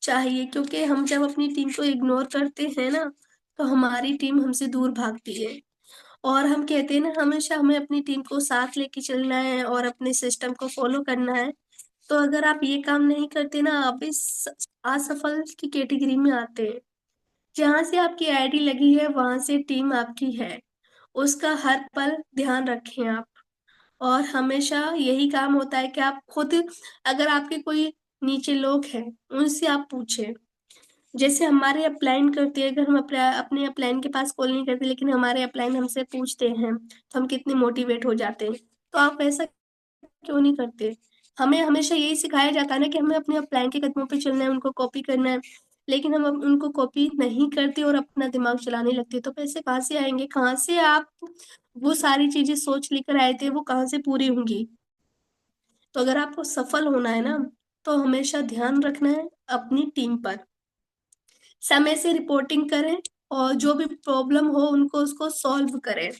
चाहिए, क्योंकि हम जब अपनी टीम को इग्नोर करते हैं ना, तो हमारी टीम हमसे दूर भागती है। और हम कहते हैं ना, हमेशा हमें अपनी टीम को साथ लेके चलना है और अपने सिस्टम को फॉलो करना है। तो अगर आप ये काम नहीं करते ना, आप इस असफल की कैटेगरी में आते हैं। जहां से आपकी आईडी लगी है वहां से टीम आपकी है, उसका हर पल ध्यान रखें आप। और हमेशा यही काम होता है कि आप खुद, अगर आपके कोई नीचे लोग हैं, उनसे आप पूछें। जैसे हमारे अपलाइन करते हैं, अगर हम अपने अपलाइन के पास कॉल नहीं करते लेकिन हमारे अपलाइन हमसे पूछते हैं, तो हम कितने मोटिवेट हो जाते हैं। तो आप ऐसा क्यों नहीं करते। हमें हमेशा यही सिखाया जाता है ना कि हमें अपने अपलाइन के कदमों पे चलना है, उनको कॉपी करना है। लेकिन हम अब उनको कॉपी नहीं करते और अपना दिमाग चलाने लगते, तो पैसे कहाँ से आएंगे, कहाँ से आप वो सारी चीजें सोच लेकर आए थे, वो कहाँ से पूरी होंगी। तो अगर आपको सफल होना है ना, तो हमेशा ध्यान रखना है अपनी टीम पर, समय से रिपोर्टिंग करें और जो भी प्रॉब्लम हो उनको उसको सॉल्व करें।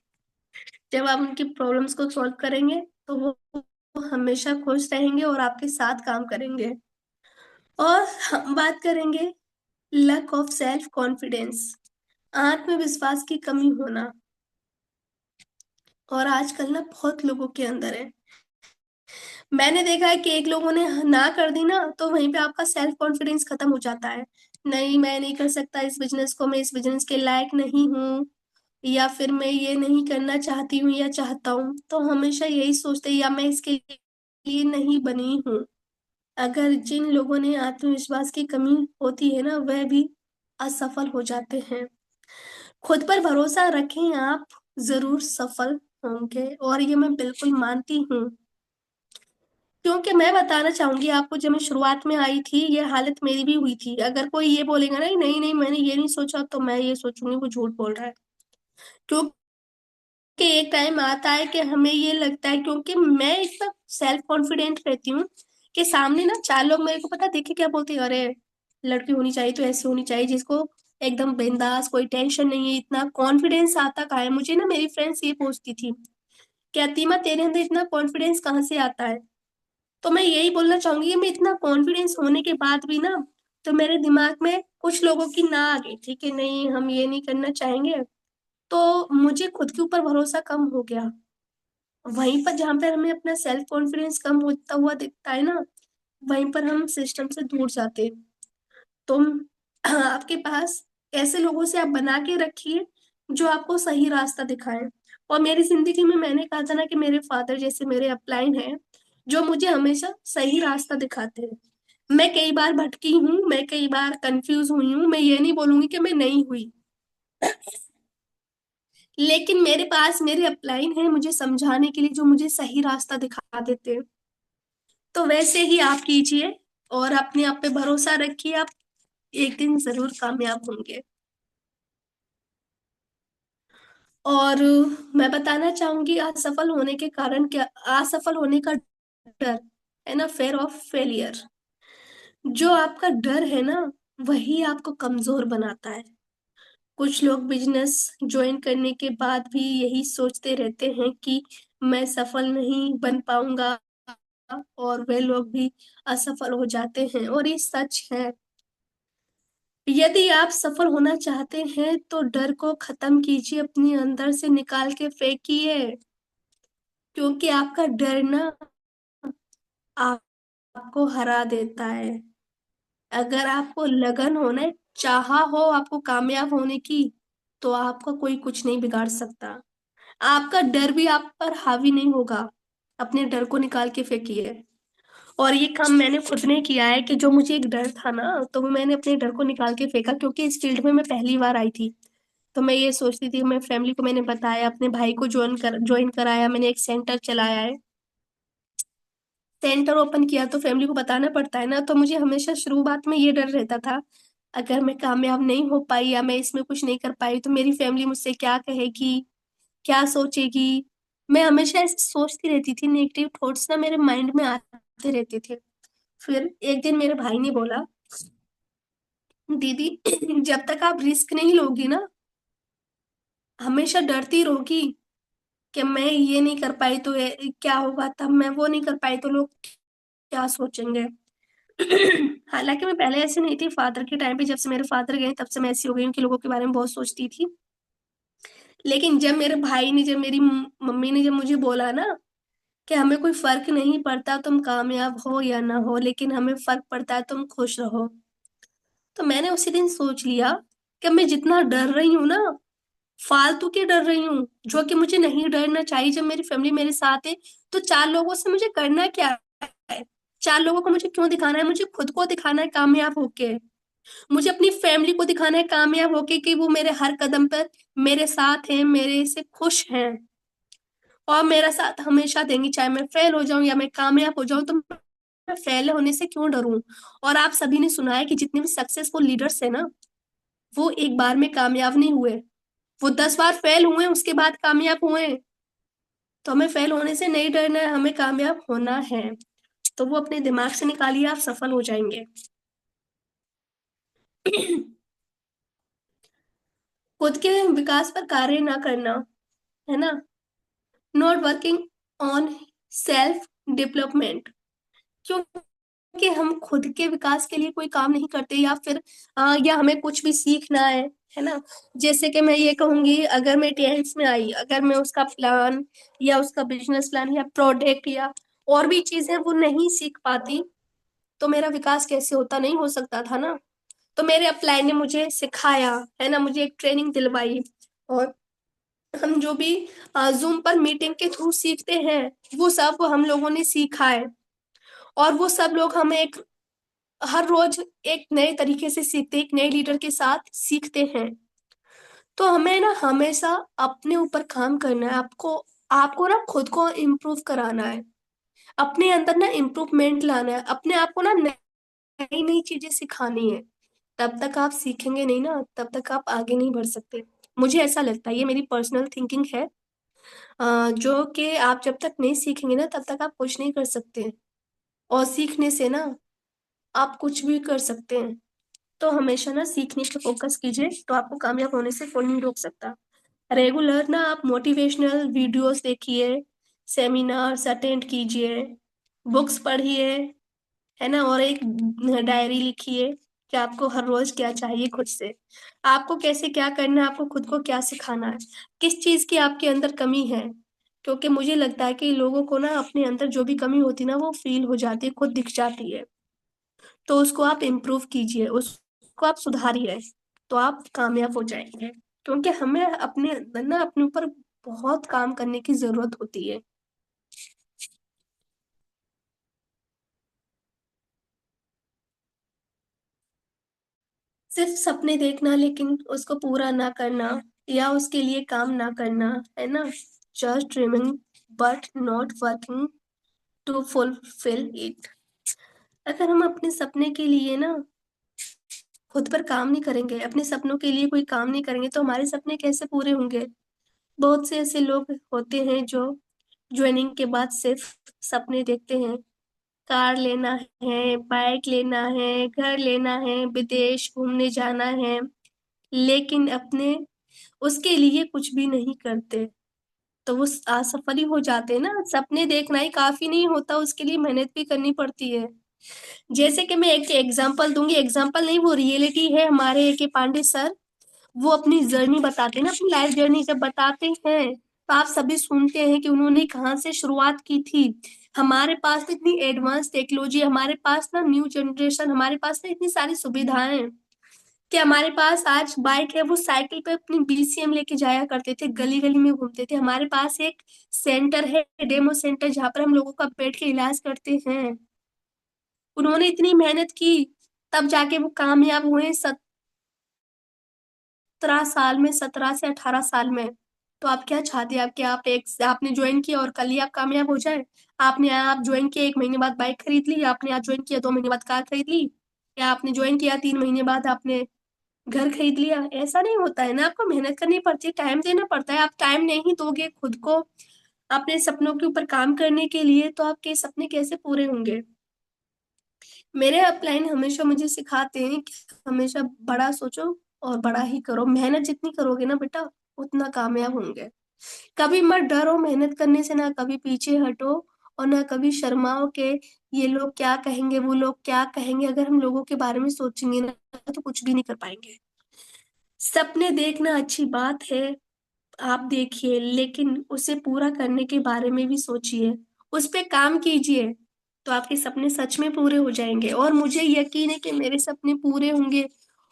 जब आप उनकी प्रॉब्लम्स को सॉल्व करेंगे, तो वो हमेशा खुश रहेंगे और आपके साथ काम करेंगे। और हम बात करेंगे लक ऑफ सेल्फ कॉन्फिडेंस, आत्मविश्वास की कमी होना। और आजकल ना बहुत लोगों के अंदर है। मैंने देखा है कि एक लोगों ने ना कर दी ना, तो वहीं पे आपका सेल्फ कॉन्फिडेंस खत्म हो जाता है। नहीं, मैं नहीं कर सकता इस बिजनेस को, मैं इस बिजनेस के लायक नहीं हूँ, या फिर मैं ये नहीं करना चाहती हूँ या चाहता हूँ। तो हमेशा यही सोचते हैं, या मैं इसके लिए नहीं बनी हूँ। अगर जिन लोगों ने आत्मविश्वास की कमी होती है ना, वह भी असफल हो जाते हैं। खुद पर भरोसा रखें, आप जरूर सफल होंगे, और ये मैं बिल्कुल मानती हूँ। क्योंकि मैं बताना चाहूंगी आपको, जब मैं शुरुआत में आई थी ये हालत मेरी भी हुई थी। अगर कोई ये बोलेगा नहीं नहीं नहीं मैंने ये नहीं सोचा, तो मैं ये सोचूंगी वो झूठ बोल रहा है। क्योंकि एक टाइम आता है कि हमें ये लगता है, क्योंकि मैं इतना सेल्फ कॉन्फिडेंट रहती हूँ कि सामने ना 4 लोग मेरे को पता देखे क्या बोलते हैं, अरे लड़की होनी चाहिए तो ऐसी होनी चाहिए जिसको एकदम बिंदास, कोई टेंशन नहीं है। इतना कॉन्फिडेंस आता कहाँ है मुझे ना, मेरी फ्रेंड्स ये पूछती थी कि अतीमा तेरे अंदर इतना कॉन्फिडेंस कहाँ से आता है। तो मैं यही बोलना चाहूंगी कि मैं इतना कॉन्फिडेंस होने के बाद भी ना, तो मेरे दिमाग में कुछ लोगों की ना आ गई थी कि नहीं हम ये नहीं करना चाहेंगे। तो मुझे खुद के ऊपर भरोसा कम हो गया। वहीं पर जहां पर हमें अपना सेल्फ कॉन्फिडेंस कम होता हुआ दिखता है ना, वहीं पर हम सिस्टम से दूर जाते हैं। तुम आपके पास ऐसे लोगों से आप बना के रखिए जो आपको सही रास्ता दिखाएं। और मेरी जिंदगी में मैंने कहा था ना कि मेरे फादर जैसे मेरे अपलाइन हैं, जो मुझे हमेशा सही रास्ता दिखाते हैं। मैं कई बार भटकी हूँ, मैं कई बार कंफ्यूज हुई हूँ, मैं ये नहीं बोलूंगी कि मैं नहीं हुई। लेकिन मेरे पास मेरे अपलाइन है मुझे समझाने के लिए, जो मुझे सही रास्ता दिखा देते हैं। तो वैसे ही आप कीजिए और अपने आप पे भरोसा रखिए, आप एक दिन जरूर कामयाब होंगे। और मैं बताना चाहूंगी, असफल होने के कारण क्या, असफल होने का डर है ना, फेयर ऑफ फेलियर। जो आपका डर है ना, वही आपको कमजोर बनाता है। कुछ लोग बिजनेस ज्वाइन करने के बाद भी यही सोचते रहते हैं कि मैं सफल नहीं बन पाऊंगा, और वे लोग भी असफल हो जाते हैं, और ये सच है। यदि आप सफल होना चाहते हैं तो डर को खत्म कीजिए, अपने अंदर से निकाल के फेंकिए। क्योंकि आपका डर ना आपको हरा देता है। अगर आपको लगन होना, चाहा हो आपको कामयाब होने की, तो आपका कोई कुछ नहीं बिगाड़ सकता। आपका डर भी आप पर हावी नहीं होगा। अपने डर को निकाल के फेंकिए। और ये काम मैंने खुद ने किया है, कि जो मुझे एक डर था ना, तो वो मैंने अपने डर को निकाल के फेंका, क्योंकि इस फील्ड में मैं पहली बार आई थी। तो मैं ये सोचती थी, मैं फैमिली को मैंने बताया, अपने भाई को ज्वाइन कराया, मैंने एक सेंटर चलाया है। सेंटर ओपन किया तो फैमिली को बताना पड़ता है ना, तो मुझे हमेशा शुरुआत में ये डर रहता था, अगर मैं कामयाब नहीं हो पाई या मैं इसमें कुछ नहीं कर पाई तो मेरी फैमिली मुझसे क्या कहेगी, क्या सोचेगी। मैं हमेशा ऐसे सोचती रहती थी, नेगेटिव थॉट्स ना मेरे माइंड में आते रहते थे। फिर एक दिन मेरे भाई ने बोला, दीदी जब तक आप रिस्क नहीं लोगी ना, हमेशा डरती रहोगी कि मैं ये नहीं कर पाई तो क्या होगा, तब मैं वो नहीं कर पाई तो लोग क्या सोचेंगे। हालांकि मैं पहले ऐसी नहीं थी, फादर के टाइम पे जब से मेरे फादर गए तब से मैं ऐसी हो गई हूँ कि लोगों के बारे में बहुत सोचती थी। लेकिन जब मेरे भाई ने, जब मेरी मम्मी ने जब मुझे बोला ना कि हमें कोई फर्क नहीं पड़ता तुम कामयाब हो या ना हो, लेकिन हमें फर्क पड़ता है तुम खुश रहो, तो मैंने उसी दिन सोच लिया कि मैं जितना डर रही हूँ ना, फालतू के डर रही हूँ, जो कि मुझे नहीं डरना चाहिए। जब मेरी फैमिली मेरे साथ है तो चार लोगों से मुझे करना क्या है, चार लोगों को मुझे क्यों दिखाना है, मुझे खुद को दिखाना है कामयाब होके। मुझे अपनी फैमिली को दिखाना है कामयाब होके, कि वो मेरे हर कदम पर मेरे साथ हैं, मेरे से खुश हैं, और मेरा साथ हमेशा देंगी, चाहे मैं फेल हो जाऊं या मैं कामयाब हो जाऊं, तो मैं फेल होने से क्यों डरूं। और आप सभी ने सुना है कि जितने भी सक्सेसफुल लीडर्स हैं ना, वो एक बार में कामयाब नहीं हुए, वो 10 बार फेल हुए उसके बाद कामयाब हुए। तो हमें फेल होने से नहीं डरना है, हमें कामयाब होना है। तो वो अपने दिमाग से निकालिए, आप सफल हो जाएंगे। खुद के विकास पर कार्य ना करना, है ना, not working on self development. क्योंकि हम खुद के विकास के लिए कोई काम नहीं करते, या फिर या हमें कुछ भी सीखना है ना। जैसे कि मैं ये कहूंगी, अगर मैं टेंथ में आई, अगर मैं उसका प्लान या उसका बिजनेस प्लान या प्रोडक्ट या और भी चीजें वो नहीं सीख पाती, तो मेरा विकास कैसे होता, नहीं हो सकता था ना। तो मेरे अपलाइन ने मुझे सिखाया, है ना, मुझे एक ट्रेनिंग दिलवाई। और हम जो भी जूम पर मीटिंग के थ्रू सीखते हैं, वो सब हम लोगों ने सीखा है। और वो सब लोग हमें एक, हर रोज एक नए तरीके से सीखते, एक नए लीडर के साथ सीखते हैं। तो हमें ना हमेशा अपने ऊपर काम करना है, आपको आपको ना खुद को इम्प्रूव कराना है, अपने अंदर ना इम्प्रूवमेंट लाना है, अपने आप को ना नई नई चीजें सिखानी है। तब तक आप सीखेंगे नहीं ना, तब तक आप आगे नहीं बढ़ सकते। मुझे ऐसा लगता है, ये मेरी पर्सनल थिंकिंग है। जो कि आप जब तक नहीं सीखेंगे ना, तब तक आप कुछ नहीं कर सकते। और सीखने से ना आप कुछ भी कर सकते हैं। तो हमेशा ना सीखने पे फोकस कीजिए, तो आपको कामयाब होने से कोई नहीं रोक सकता। रेगुलर ना आप मोटिवेशनल वीडियोस देखिए, सेमिनार्स अटेंड कीजिए, बुक्स पढ़िए, है ना, और एक डायरी लिखिए कि आपको हर रोज क्या चाहिए खुद से, आपको कैसे क्या करना है, आपको खुद को क्या सिखाना है, किस चीज की आपके अंदर कमी है। क्योंकि मुझे लगता है कि लोगों को ना अपने अंदर जो भी कमी होती है ना, वो फील हो जाती है, खुद दिख जाती है। तो उसको आप इम्प्रूव कीजिए, उसको आप सुधारिए, तो आप कामयाब हो जाएंगे। क्योंकि हमें अपने अंदर ना अपने ऊपर बहुत काम करने की जरूरत होती है। सिर्फ सपने देखना लेकिन उसको पूरा ना करना, या उसके लिए काम ना करना, है ना, just dreaming but not working to fulfil it. अगर हम अपने सपने के लिए ना खुद पर काम नहीं करेंगे, अपने सपनों के लिए कोई काम नहीं करेंगे, तो हमारे सपने कैसे पूरे होंगे। बहुत से ऐसे लोग होते हैं जो ज्वाइनिंग के बाद सिर्फ सपने देखते हैं, कार लेना है, बाइक लेना है, घर लेना है, विदेश घूमने जाना है, लेकिन अपने उसके लिए कुछ भी नहीं करते, तो वो असफल ही हो जाते हैं ना। सपने देखना ही काफी नहीं होता, उसके लिए मेहनत भी करनी पड़ती है। जैसे कि मैं एक एग्जांपल दूंगी, एग्जांपल नहीं वो रियलिटी है। हमारे ए के पांडे सर, वो अपनी जर्नी बताते हैं ना, अपनी लाइफ जर्नी जब बताते हैं तो आप सभी सुनते हैं कि उन्होंने कहाँ से शुरुआत की थी। हमारे पास तो इतनी एडवांस टेक्नोलॉजी, हमारे पास ना न्यू जनरेशन, हमारे पास ना इतनी सारी सुविधाएं हैं कि हमारे पास आज बाइक है, वो साइकिल पे अपनी बीसीएम लेके जाया करते थे, गली गली में घूमते थे। हमारे पास एक सेंटर है, डेमो सेंटर, जहाँ पर हम लोगों का बैठ के इलाज करते हैं। उन्होंने इतनी मेहनत की, तब जाके वो कामयाब हुए 17 साल में, 17 से 18 साल में। तो आप क्या चाहते हैं, आप क्या आप एक आपने ज्वाइन किया और कल ही आप कामयाब हो जाए। आपने आप ज्वाइन किया 1 महीने बाद बाइक खरीद ली, आपने आज ज्वाइन किया 2 महीने बाद कार खरीद ली, या आपने ज्वाइन किया 3 महीने बाद आपने घर खरीद लिया। ऐसा नहीं होता है ना, आपको मेहनत करनी पड़ती है, टाइम देना पड़ता है। आप टाइम नहीं दोगे खुद को अपने सपनों के ऊपर काम करने के लिए, तो आपके सपने कैसे पूरे होंगे। मेरे अपलाइन हमेशा मुझे सिखाते हैं कि हमेशा बड़ा सोचो और बड़ा ही करो। मेहनत जितनी करोगे ना बेटा, उतना कामयाब होंगे। कभी मत डरो मेहनत करने से, ना कभी पीछे हटो और ना कभी शर्माओ के ये लोग क्या कहेंगे, वो लोग क्या कहेंगे। अगर हम लोगों के बारे में सोचेंगे ना, तो कुछ भी नहीं कर पाएंगे। सपने देखना अच्छी बात है, आप देखिए, लेकिन उसे पूरा करने के बारे में भी सोचिए, उस पे काम कीजिए, तो आपके सपने सच में पूरे हो जाएंगे। और मुझे यकीन है कि मेरे सपने पूरे होंगे,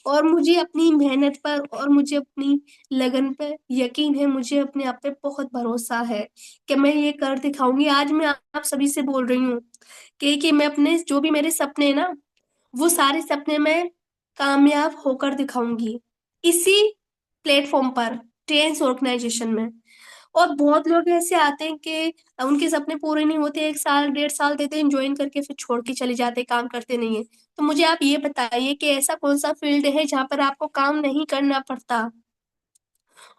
और मुझे अपनी मेहनत पर और मुझे अपनी लगन पर यकीन है, मुझे अपने आप पे बहुत भरोसा है कि मैं ये कर दिखाऊंगी। आज मैं आप सभी से बोल रही हूँ कि मैं अपने जो भी मेरे सपने हैं ना, वो सारे सपने मैं कामयाब होकर दिखाऊंगी, इसी प्लेटफॉर्म पर, ट्रेन्स ऑर्गेनाइजेशन में। और बहुत लोग ऐसे आते हैं कि उनके सपने पूरे नहीं होते, 1 साल 1.5 साल देते हैं ज्वाइन करके, फिर छोड़ के चले जाते हैं, काम करते नहीं है। तो मुझे आप ये बताइए कि ऐसा कौन सा फील्ड है जहाँ पर आपको काम नहीं करना पड़ता,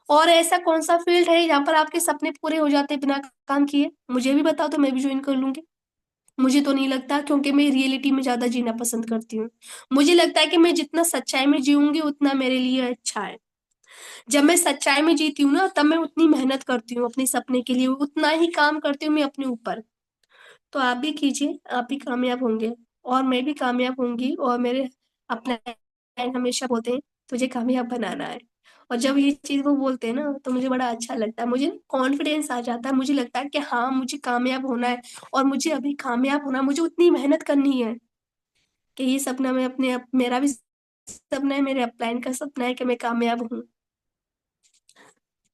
और ऐसा कौन सा फील्ड है जहाँ पर आपके सपने पूरे हो जाते हैं बिना काम किए। मुझे भी बताओ तो मैं भी ज्वाइन कर लूंगी। मुझे तो नहीं लगता, क्योंकि मैं रियलिटी में ज्यादा जीना पसंद करती हूँ। मुझे लगता है कि मैं जितना सच्चाई में जीऊंगी उतना मेरे लिए अच्छा है। जब मैं सच्चाई में जीती हूँ ना, तब मैं उतनी मेहनत करती हूँ अपने सपने के लिए, उतना ही काम करती हूँ मैं अपने ऊपर। तो आप भी कीजिए, आप भी कामयाब होंगे और मैं भी कामयाब होंगी। और मेरे अपने फ्रेंड हमेशा बोलते हैं तुझे कामयाब बनाना है, और जब ये चीज वो बोलते हैं ना, तो मुझे बड़ा अच्छा लगता है, मुझे कॉन्फिडेंस आ जाता है, मुझे लगता है कि हाँ मुझे कामयाब होना है, और मुझे अभी कामयाब होना है, मुझे उतनी मेहनत करनी है कि ये सपना मैं मेरा भी सपना है, मेरे अपलाइन का सपना है कि मैं कामयाब हूँ।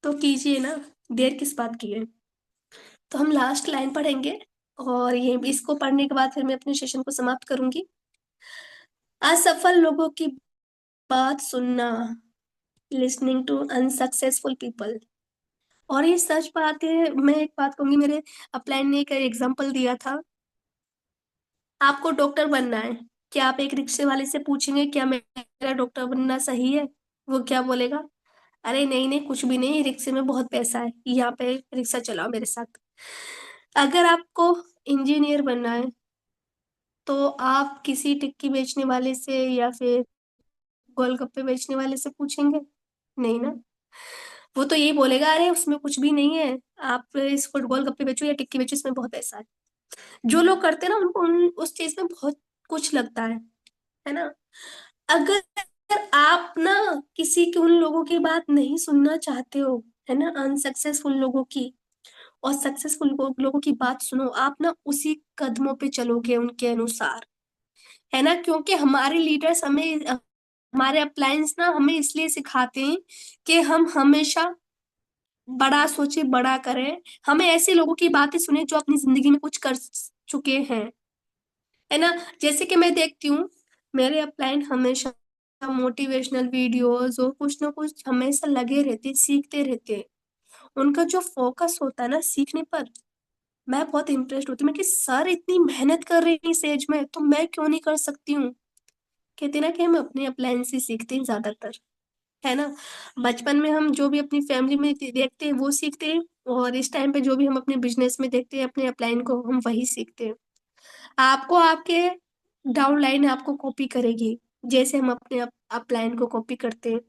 तो कीजिए ना, देर किस बात की है। तो हम लास्ट लाइन पढ़ेंगे, और ये इसको पढ़ने के बाद फिर मैं अपने सेशन को समाप्त करूंगी। असफल लोगों की बात सुनना, लिसनिंग टू अनसक्सेसफुल पीपल। और ये सच बात है, मैं एक बात कहूंगी, मेरे अपलाइन ने एक एग्जांपल दिया था। आपको डॉक्टर बनना है, क्या आप एक रिक्शे वाले से पूछेंगे क्या मेरा डॉक्टर बनना सही है? वो क्या बोलेगा? अरे नहीं नहीं, कुछ भी नहीं, रिक्शे में बहुत पैसा है, यहाँ पे रिक्शा चलाओ मेरे साथ। अगर आपको इंजीनियर बनना है, तो आप किसी टिक्की बेचने वाले से या फिर गोलगप्पे बेचने वाले से पूछेंगे? नहीं ना। वो तो यही बोलेगा अरे उसमें कुछ भी नहीं है, आप इसको गोलगप्पे बेचो या टिक्की बेचो, इसमें बहुत पैसा है। जो लोग करते हैं ना, उनको उस चीज में बहुत कुछ लगता है ना। अगर आप ना किसी की, उन लोगों की बात नहीं सुनना चाहते हो, है ना, अनसक्सेसफुल लोगों की, और सक्सेसफुल लोगों की बात सुनो, आप ना उसी कदमों पे चलोगे उनके अनुसार, है ना। क्योंकि हमारे लीडर्स हमें, हमारे अप्लायंस ना हमें इसलिए सिखाते हैं कि हम हमेशा बड़ा सोचे, बड़ा करें। हमें ऐसे लोगों की बातें सुने जो अपनी जिंदगी में कुछ कर चुके हैं, है ना। जैसे कि मैं देखती हूँ, मेरे अपलाइन हमेशा मोटिवेशनल वीडियोस और कुछ ना कुछ हमेशा लगे रहते, सीखते रहते। उनका जो फोकस होता है ना सीखने पर, मैं बहुत इंटरेस्ट होती हूँ। मैं कि सर इतनी मेहनत कर रही है इस एज में, तो मैं क्यों नहीं कर सकती हूँ। कहते ना कि हम अपने अपलाइन से सीखते हैं ज्यादातर, है ना। बचपन में हम जो भी अपनी फैमिली में देखते हैं वो सीखते हैं, और इस टाइम पे जो भी हम अपने बिजनेस में देखते हैं अपने अपलाइन को, हम वही सीखते हैं। आपको आपके डाउन लाइन आपको कॉपी करेगी, जैसे हम अपने अपलाइन को कॉपी करते हैं।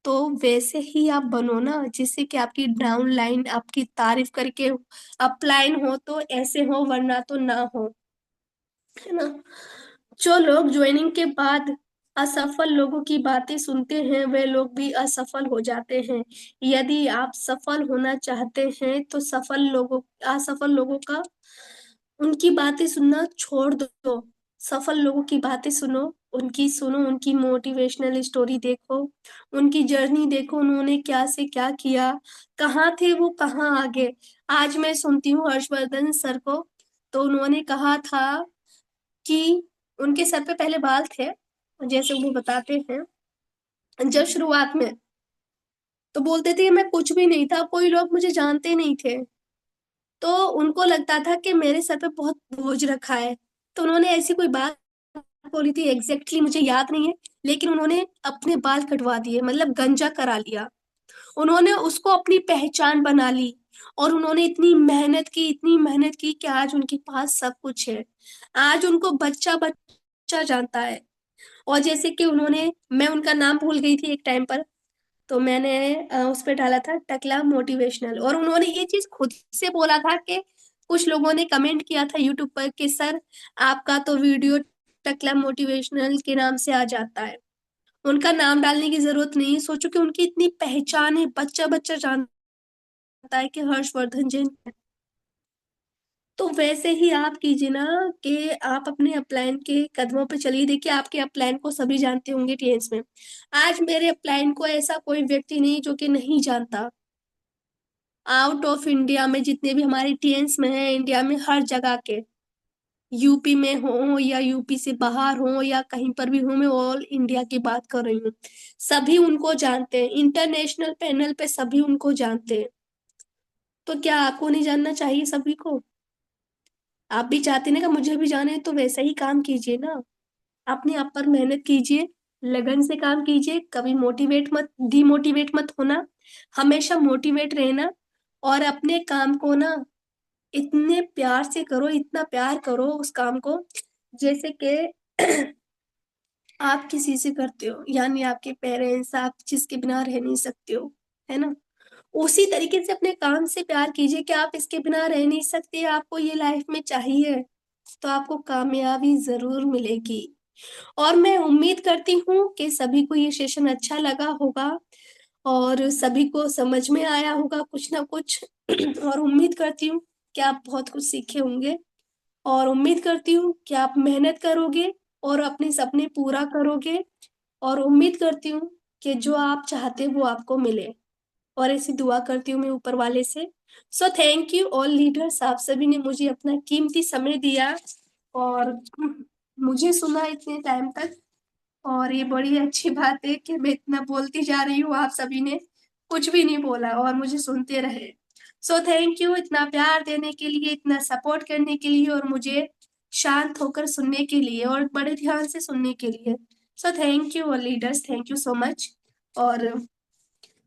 तो वैसे ही आप बनो ना, जिससे कि आपकी डाउन लाइन आपकी तारीफ करके अपलाइन हो तो ऐसे हो, वरना तो ना हो, है ना। जो लोग ज्वाइनिंग के बाद असफल लोगों की बातें सुनते हैं वे लोग भी असफल हो जाते हैं। यदि आप सफल होना चाहते हैं तो असफल लोगों का उनकी बातें सुनना छोड़ दो। सफल लोगों की बातें सुनो, उनकी मोटिवेशनल स्टोरी देखो, उनकी जर्नी देखो, उन्होंने क्या से क्या किया, कहाँ थे वो कहाँ आ गए। आज मैं सुनती हूँ हर्षवर्धन सर को, तो उन्होंने कहा था कि उनके सर पे पहले बाल थे, जैसे वो बताते हैं, जब शुरुआत में तो बोलते थे मैं कुछ भी नहीं था, कोई लोग मुझे जानते नहीं थे। तो उनको लगता था कि मेरे सर पे बहुत बोझ रखा है। तो उन्होंने ऐसी कोई बात बोली थी, एग्जैक्टली मुझे याद नहीं है, लेकिन उन्होंने अपने बाल कटवा दिए, मतलब गंजा करा लिया। उन्होंने उसको अपनी पहचान बना ली, और उन्होंने इतनी मेहनत की कि आज उनके पास सब कुछ है। आज उनको बच्चा बच्चा जानता है। और जैसे कि मैं उनका नाम भूल गई थी एक टाइम पर, तो मैंने उस पे डाला था टकला मोटिवेशनल, और उन्होंने ये चीज खुद से बोला था कि कुछ लोगों ने कमेंट किया था यूट्यूब पर कि सर आपका तो वीडियो टकला मोटिवेशनल के नाम से आ जाता है। उनका नाम डालने की जरूरत नहीं है, सोचो कि उनकी इतनी पहचान है, बच्चा बच्चा जानता है कि हर्षवर्धन जैन है। तो वैसे ही आप कीजिए ना, कि आप अपने अपलाइन के कदमों पे चलिए। देखिए आपके अपलाइन को सभी जानते होंगे टीएन्स में। आज मेरे अपलाइन को ऐसा कोई व्यक्ति नहीं जो कि नहीं जानता। आउट ऑफ इंडिया में जितने भी हमारे टीएन्स में हैं, इंडिया में हर जगह के, यूपी में हो या यूपी से बाहर हो या कहीं पर भी हो, मैं ऑल इंडिया की बात कर रही हूँ। सभी उनको जानते हैं, इंटरनेशनल पैनल पे सभी उनको जानते हैं। तो क्या आपको नहीं जानना चाहिए सभी को। आप भी चाहते ना कि मुझे भी जाने, तो वैसा ही काम कीजिए ना। अपने आप पर मेहनत कीजिए, लगन से काम कीजिए, कभी डिमोटिवेट मत होना, हमेशा मोटिवेट रहना। और अपने काम को ना इतने प्यार से करो, इतना प्यार करो उस काम को, जैसे कि आप किसी से करते हो, यानी आपके पेरेंट्स, आप जिसके बिना रह नहीं सकते हो, है ना। उसी तरीके से अपने काम से प्यार कीजिए कि आप इसके बिना रह नहीं सकते, आपको ये लाइफ में चाहिए, तो आपको कामयाबी जरूर मिलेगी। और मैं उम्मीद करती हूँ कि सभी को ये सेशन अच्छा लगा होगा, और सभी को समझ में आया होगा कुछ ना कुछ। और उम्मीद करती हूँ कि आप बहुत कुछ सीखे होंगे, और उम्मीद करती हूँ कि आप मेहनत करोगे और अपने सपने पूरा करोगे। और उम्मीद करती हूँ कि जो आप चाहते हो वो आपको मिले, और ऐसी दुआ करती हूँ मैं ऊपर वाले से। So thank you all leaders, आप सभी ने मुझे अपना कीमती समय दिया और मुझे सुना इतने टाइम तक। और ये बड़ी अच्छी बात है कि मैं इतना बोलती जा रही हूँ, आप सभी ने कुछ भी नहीं बोला और मुझे सुनते रहे। सो थैंक यू इतना प्यार देने के लिए, इतना सपोर्ट करने के लिए, और मुझे शांत होकर सुनने के लिए और बड़े ध्यान से सुनने के लिए। So thank you leaders, thank you so much. और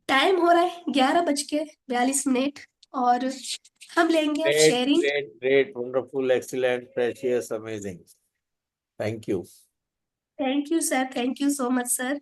टाइम हो रहा है 11:42, और हम लेंगे अब Great, sharing. great, great, wonderful, excellent, precious, amazing. Thank you. Thank you sir, thank you so much sir.